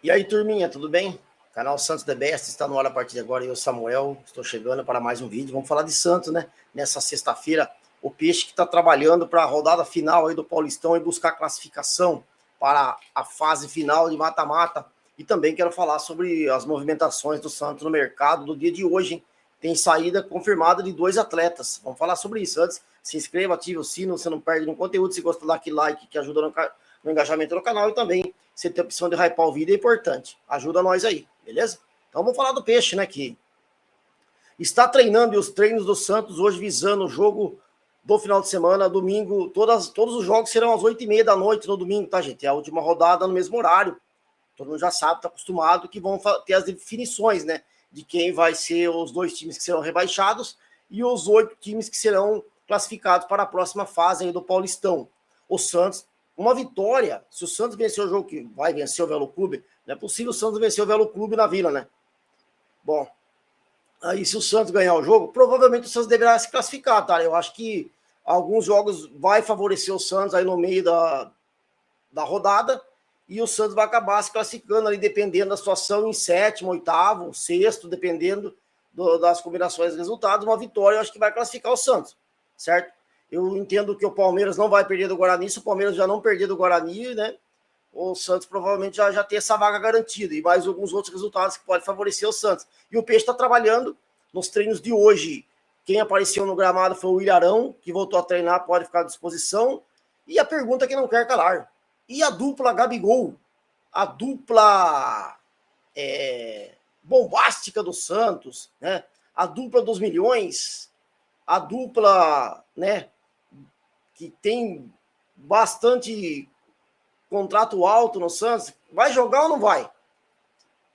E aí, turminha, tudo bem? Canal Santos The Best está no ar a partir de agora. Eu, Samuel, estou chegando para mais um vídeo. Vamos falar de Santos, né? Nessa sexta-feira, o Peixe que está trabalhando para a rodada final aí do Paulistão e buscar classificação para a fase final de mata-mata. E também quero falar sobre as movimentações do Santos no mercado do dia de hoje, hein? Tem saída confirmada de 2 atletas. Vamos falar sobre isso. Antes, se inscreva, ative o sino, você não perde nenhum conteúdo. Se gosta, dá aquele like que ajuda no engajamento do canal e também você ter a opção de hypar o vídeo é importante. Ajuda nós aí, beleza? Então vamos falar do Peixe, né? Que está treinando e os treinos do Santos hoje visando o jogo do final de semana, domingo. Todos os jogos serão às 8h30 da noite no domingo, tá, gente? É a última rodada no mesmo horário. Todo mundo já sabe, tá acostumado que vão ter as definições, né? De quem vai ser os 2 times que serão rebaixados e os 8 times que serão classificados para a próxima fase aí do Paulistão. O Santos, uma vitória, se o Santos vencer o jogo que vai vencer o Velo Clube, não é possível o Santos vencer o Velo Clube na Vila, né? Bom, aí se o Santos ganhar o jogo, provavelmente o Santos deverá se classificar, tá? Eu acho que alguns jogos vai favorecer o Santos aí no meio da rodada e o Santos vai acabar se classificando ali, dependendo da situação, em sétimo, oitavo, sexto, dependendo das combinações de resultados. Uma vitória, eu acho que vai classificar o Santos, certo? Eu entendo que o Palmeiras não vai perder do Guarani. Se o Palmeiras já não perder do Guarani, né, o Santos provavelmente já tem essa vaga garantida e mais alguns outros resultados que podem favorecer o Santos. E o Peixe está trabalhando nos treinos de hoje. Quem apareceu no gramado foi o Ilharão, que voltou a treinar, pode ficar à disposição. E a pergunta que não quer calar: e a dupla Gabigol? A dupla bombástica do Santos, né? A dupla dos milhões, a dupla, né, que tem bastante contrato alto no Santos, vai jogar ou não vai?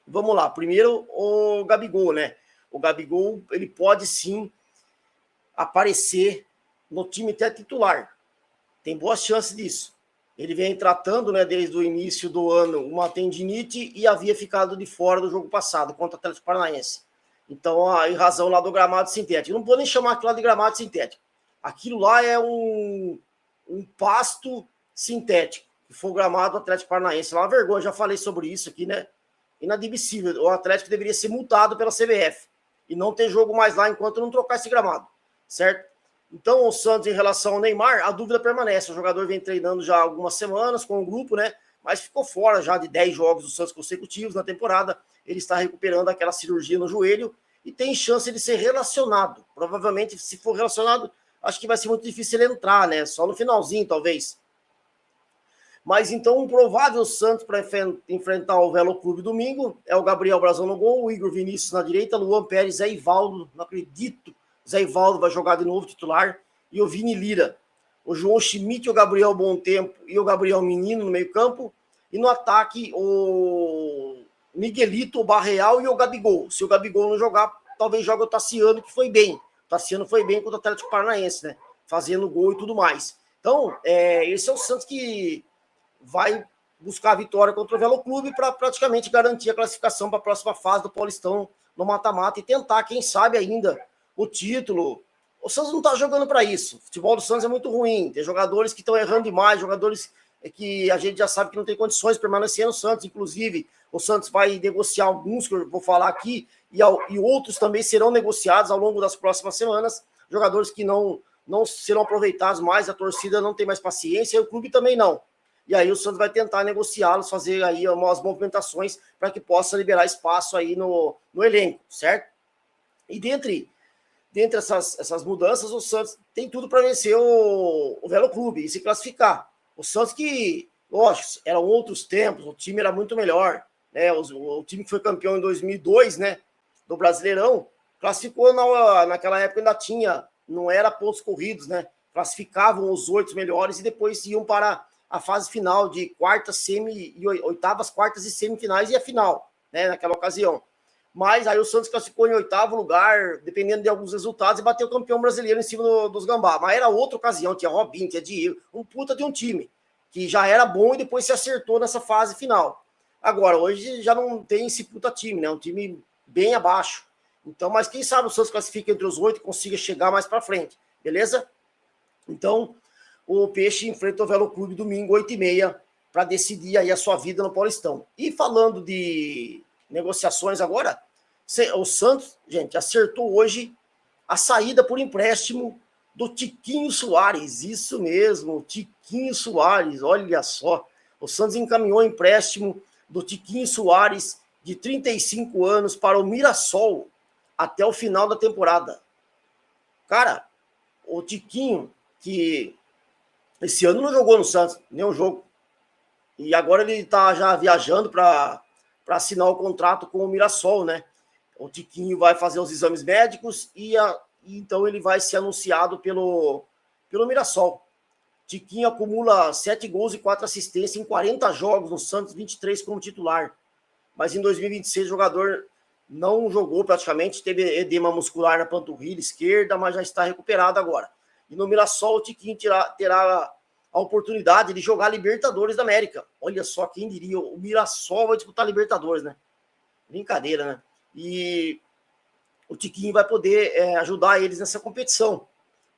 Vamos lá, primeiro o Gabigol, né? O Gabigol, ele pode sim aparecer no time até titular. Tem boas chances disso. Ele vem tratando, né, desde o início do ano, uma tendinite e havia ficado de fora do jogo passado contra o Atlético Paranaense. Então, em razão lá do gramado sintético. Não vou nem chamar aquilo lá de gramado sintético. Aquilo lá é um pasto sintético, que foi o gramado do Atlético Paranaense. É uma vergonha, já falei sobre isso aqui, né? Inadmissível. O Atlético deveria ser multado pela CBF e não ter jogo mais lá enquanto não trocar esse gramado, certo? Então, o Santos, em relação ao Neymar, a dúvida permanece. O jogador vem treinando já há algumas semanas com o grupo, né? Mas ficou fora já de 10 jogos do Santos consecutivos na temporada. Ele está recuperando aquela cirurgia no joelho e tem chance de ser relacionado. Provavelmente, se for relacionado, acho que vai ser muito difícil ele entrar, né? Só no finalzinho, talvez. Mas então, um provável Santos para enfrentar o Velo Clube domingo é o Gabriel Brazão no gol, o Igor Vinícius na direita, Luan Pérez, Zé Ivaldo, não acredito, Zé Ivaldo vai jogar de novo titular, e o Vini Lira. O João Schmidt, o Gabriel Bom Tempo e o Gabriel Menino no meio campo, e no ataque o Miguelito, o Barreal e o Gabigol. Se o Gabigol não jogar, talvez jogue o Tassiano, que foi bem. O Tassiano foi bem contra o Atlético Paranaense, né? Fazendo gol e tudo mais. Então, esse é o Santos que vai buscar a vitória contra o Velo Clube para praticamente garantir a classificação para a próxima fase do Paulistão no mata-mata e tentar, quem sabe ainda, o título. O Santos não está jogando para isso. O futebol do Santos é muito ruim. Tem jogadores que estão errando demais, jogadores que a gente já sabe que não tem condições de permanecer no Santos. Inclusive, o Santos vai negociar alguns, que eu vou falar aqui, e outros também serão negociados ao longo das próximas semanas. Jogadores que não serão aproveitados mais, a torcida não tem mais paciência, e o clube também não. E aí o Santos vai tentar negociá-los, fazer aí umas movimentações para que possa liberar espaço aí no elenco, certo? E dentre essas mudanças, o Santos tem tudo para vencer o Velo Clube e se classificar. O Santos que, lógico, eram outros tempos, o time era muito melhor, né? O time que foi campeão em 2002, né, do Brasileirão, classificou naquela época ainda tinha, não era pontos corridos, né? Classificavam os 8 melhores e depois iam para a fase final de quartas, oitavas, quartas e semifinais e a final, né, naquela ocasião. Mas aí o Santos classificou em 8º lugar, dependendo de alguns resultados, e bateu o campeão brasileiro em cima dos Gambá. Mas era outra ocasião, tinha Robinho, tinha Diego, um puta de um time, que já era bom e depois se acertou nessa fase final. Agora, hoje já não tem esse puta time, né? Um time bem abaixo. Então, mas quem sabe o Santos classifica entre os 8 e consiga chegar mais para frente, beleza? Então, o Peixe enfrenta o Velo Clube domingo, 8h30, para decidir aí a sua vida no Paulistão. E falando de negociações agora, o Santos, gente, acertou hoje a saída por empréstimo do Tiquinho Soares. Isso mesmo, Tiquinho Soares, olha só. O Santos encaminhou o empréstimo do Tiquinho Soares, de 35 anos, para o Mirassol, até o final da temporada. Cara, o Tiquinho, que esse ano não jogou no Santos, nenhum jogo. E agora ele está já viajando para assinar o contrato com o Mirassol, né? O Tiquinho vai fazer os exames médicos e então ele vai ser anunciado pelo Mirassol. Tiquinho acumula 7 gols e 4 assistências em 40 jogos no Santos, 23 como titular. Mas em 2026 o jogador não jogou praticamente, teve edema muscular na panturrilha esquerda, mas já está recuperado agora. E no Mirassol o Tiquinho terá a oportunidade de jogar Libertadores da América. Olha só, quem diria, o Mirassol vai disputar Libertadores, né? Brincadeira, né? E o Tiquinho vai poder ajudar eles nessa competição.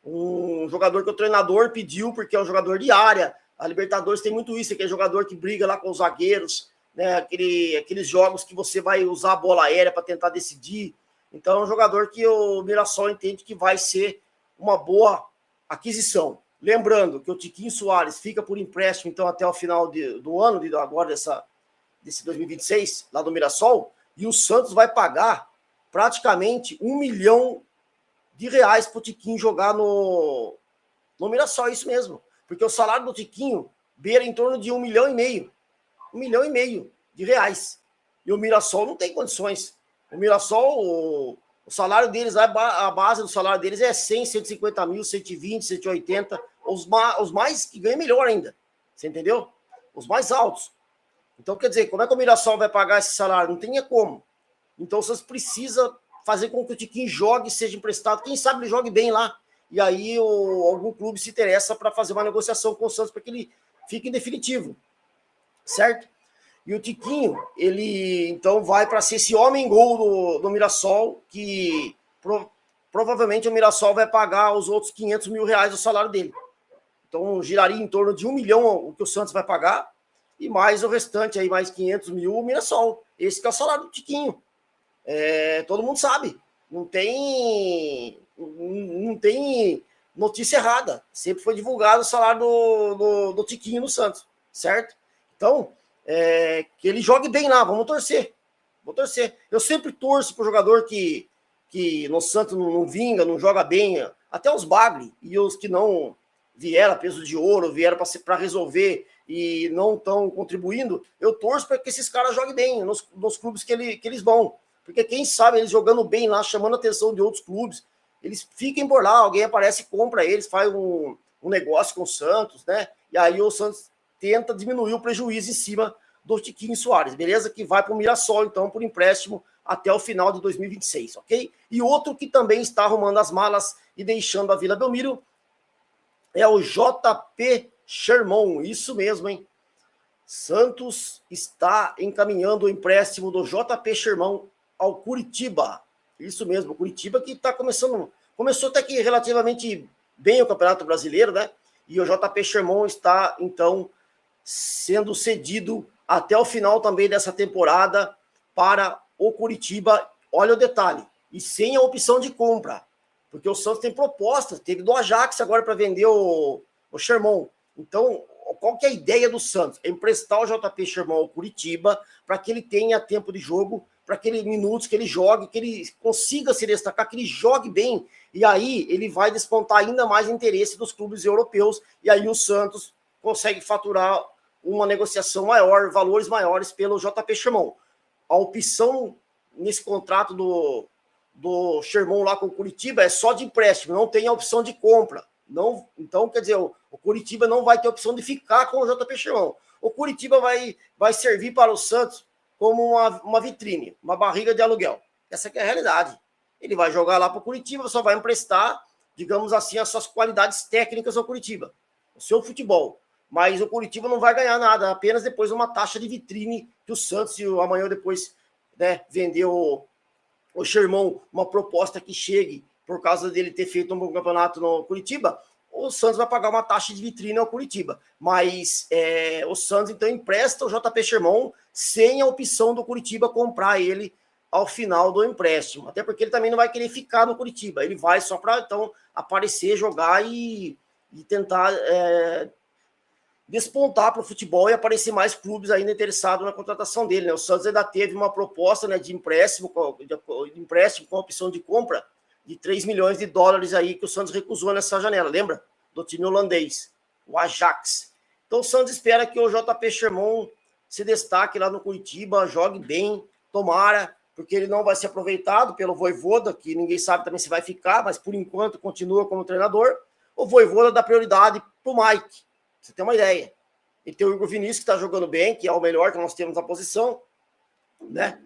Um jogador que o treinador pediu, porque é um jogador de área. A Libertadores tem muito isso, aquele jogador que briga lá com os zagueiros, né? Aqueles jogos que você vai usar a bola aérea para tentar decidir. Então é um jogador que o Mirassol entende que vai ser uma boa aquisição. Lembrando que o Tiquinho Soares fica por empréstimo, então, até o final do ano, agora desse 2026, lá do Mirassol, e o Santos vai pagar praticamente R$1 milhão para o Tiquinho jogar no Mirassol, isso mesmo. Porque o salário do Tiquinho beira em torno de R$1,5 milhão. R$1,5 milhão. E o Mirassol não tem condições. O Mirassol, o salário deles, a base do salário deles é 100, 150 mil, 120, 180. Os mais que ganham melhor ainda. Você entendeu? Os mais altos. Então, quer dizer, como é que o Mirassol vai pagar esse salário? Não tem como. Então, vocês precisam fazer com que o Tiquinho jogue, seja emprestado. Quem sabe ele jogue bem lá. E aí algum clube se interessa para fazer uma negociação com o Santos para que ele fique em definitivo. Certo? E o Tiquinho, ele então vai para ser esse homem-gol do Mirassol, que provavelmente o Mirassol vai pagar os outros R$500 mil do salário dele. Então giraria em torno de R$1 milhão o que o Santos vai pagar, e mais o restante, aí mais 500 mil o Mirassol. Esse que é o salário do Tiquinho. Todo mundo sabe. Não tem notícia errada. Sempre foi divulgado o salário do Tiquinho no Santos, certo? Então, que ele jogue bem lá, vamos torcer. Vou torcer. Eu sempre torço para o jogador que no Santos não vinga, não joga bem, até os bagre, e os que não vieram a peso de ouro, vieram para resolver e não estão contribuindo, eu torço para que esses caras joguem bem nos clubes que eles vão. Porque quem sabe eles jogando bem lá, chamando a atenção de outros clubes, eles fiquem por lá, alguém aparece e compra eles, faz um negócio com o Santos, né? E aí o Santos tenta diminuir o prejuízo em cima do Tiquinho Soares, beleza? Que vai para o Mirassol, então, por empréstimo até o final de 2026, ok? E outro que também está arrumando as malas e deixando a Vila Belmiro é o JP Sherman, isso mesmo, hein? Santos está encaminhando o empréstimo do JP Sherman ao Curitiba. Isso mesmo, o Curitiba que está começou até que relativamente bem o Campeonato Brasileiro, né? E o JP Sherman está, então, sendo cedido até o final também dessa temporada para o Curitiba. Olha o detalhe, e sem a opção de compra, porque o Santos tem propostas, teve do Ajax agora para vender o Sherman. Então, qual que é a ideia do Santos? É emprestar o JP Sherman ao Curitiba para que ele tenha tempo de jogo, para aqueles minutos que ele jogue, que ele consiga se destacar, que ele jogue bem, e aí ele vai despontar ainda mais interesse dos clubes europeus, e aí o Santos consegue faturar uma negociação maior, valores maiores pelo JP Sherman. A opção nesse contrato do Sherman lá com o Curitiba é só de empréstimo, não tem a opção de compra. Não, então, quer dizer, o Curitiba não vai ter opção de ficar com o JP Sherman. O Curitiba vai servir para o Santos como uma vitrine, uma barriga de aluguel. Essa que é a realidade. Ele vai jogar lá para o Curitiba, só vai emprestar, digamos assim, as suas qualidades técnicas ao Curitiba, o seu futebol. Mas o Curitiba não vai ganhar nada, apenas depois uma taxa de vitrine que o Santos, se amanhã ou depois, né, vender o Sherman, uma proposta que chegue por causa dele ter feito um bom campeonato no Curitiba, o Santos vai pagar uma taxa de vitrine ao Curitiba. Mas o Santos, então, empresta o JP Sherman sem a opção do Curitiba comprar ele ao final do empréstimo. Até porque ele também não vai querer ficar no Curitiba. Ele vai só para, então, aparecer, jogar e tentar despontar para o futebol e aparecer mais clubes ainda interessados na contratação dele. Né? O Santos ainda teve uma proposta, né, de empréstimo com a opção de compra de 3 milhões de dólares aí que o Santos recusou nessa janela, lembra? Do time holandês, o Ajax. Então o Santos espera que o JP Sherman se destaque lá no Curitiba, jogue bem, tomara, porque ele não vai ser aproveitado pelo Vojvoda, que ninguém sabe também se vai ficar, mas por enquanto continua como treinador. O Vojvoda dá prioridade para o Mike, você tem uma ideia. Ele tem o Igor Vinícius, que está jogando bem, que é o melhor que nós temos na posição, né?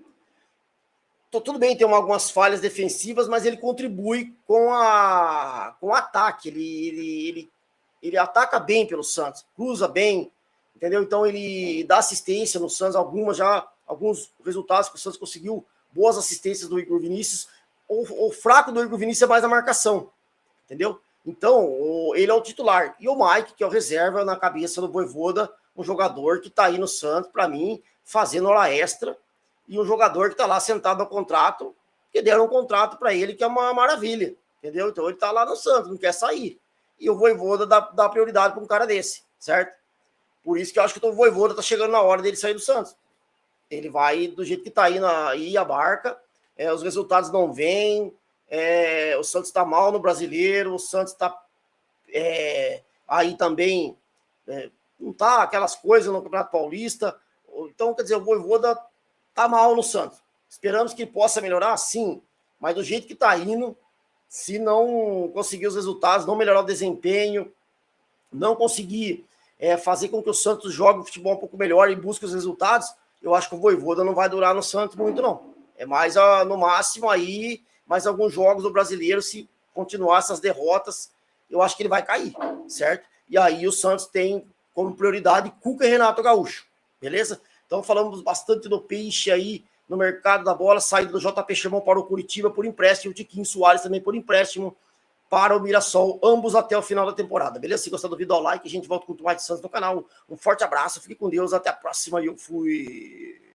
Tudo bem, tem algumas falhas defensivas, mas ele contribui com o ataque. Ele ataca bem pelo Santos, cruza bem, entendeu? Então ele dá assistência no Santos, alguns resultados que o Santos conseguiu, boas assistências do Igor Vinícius. O fraco do Igor Vinícius é mais a marcação, entendeu? Então, ele é o titular. E o Mike, que é o reserva na cabeça do Vojvoda, um jogador que está aí no Santos, para mim, fazendo hora extra, e um jogador que está lá sentado no contrato, que deram um contrato para ele, que é uma maravilha, entendeu? Então ele está lá no Santos, não quer sair. E o Vojvoda dá prioridade para um cara desse, certo? Por isso que eu acho que o Vojvoda está chegando na hora dele sair do Santos. Ele vai do jeito que está aí a barca, os resultados não vêm, o Santos está mal no Brasileiro, o Santos está aí também, não está aquelas coisas no Campeonato Paulista. Então, quer dizer, o Vojvoda tá mal no Santos. Esperamos que possa melhorar, sim, mas do jeito que tá indo, se não conseguir os resultados, não melhorar o desempenho, não conseguir fazer com que o Santos jogue o futebol um pouco melhor e busque os resultados, eu acho que o Vojvoda não vai durar no Santos muito, não. É mais, no máximo, aí, mais alguns jogos do Brasileiro, se continuar essas derrotas, eu acho que ele vai cair, certo? E aí o Santos tem como prioridade Cuca e Renato Gaúcho, beleza? Então falamos bastante do Peixe aí no mercado da bola, saída do JP Sherman para o Curitiba por empréstimo, o Tiquinho Soares também por empréstimo para o Mirassol, ambos até o final da temporada, beleza? Se gostou do vídeo, dá o like, a gente volta com muito mais de Santos no canal. Um forte abraço, fique com Deus, até a próxima e eu fui...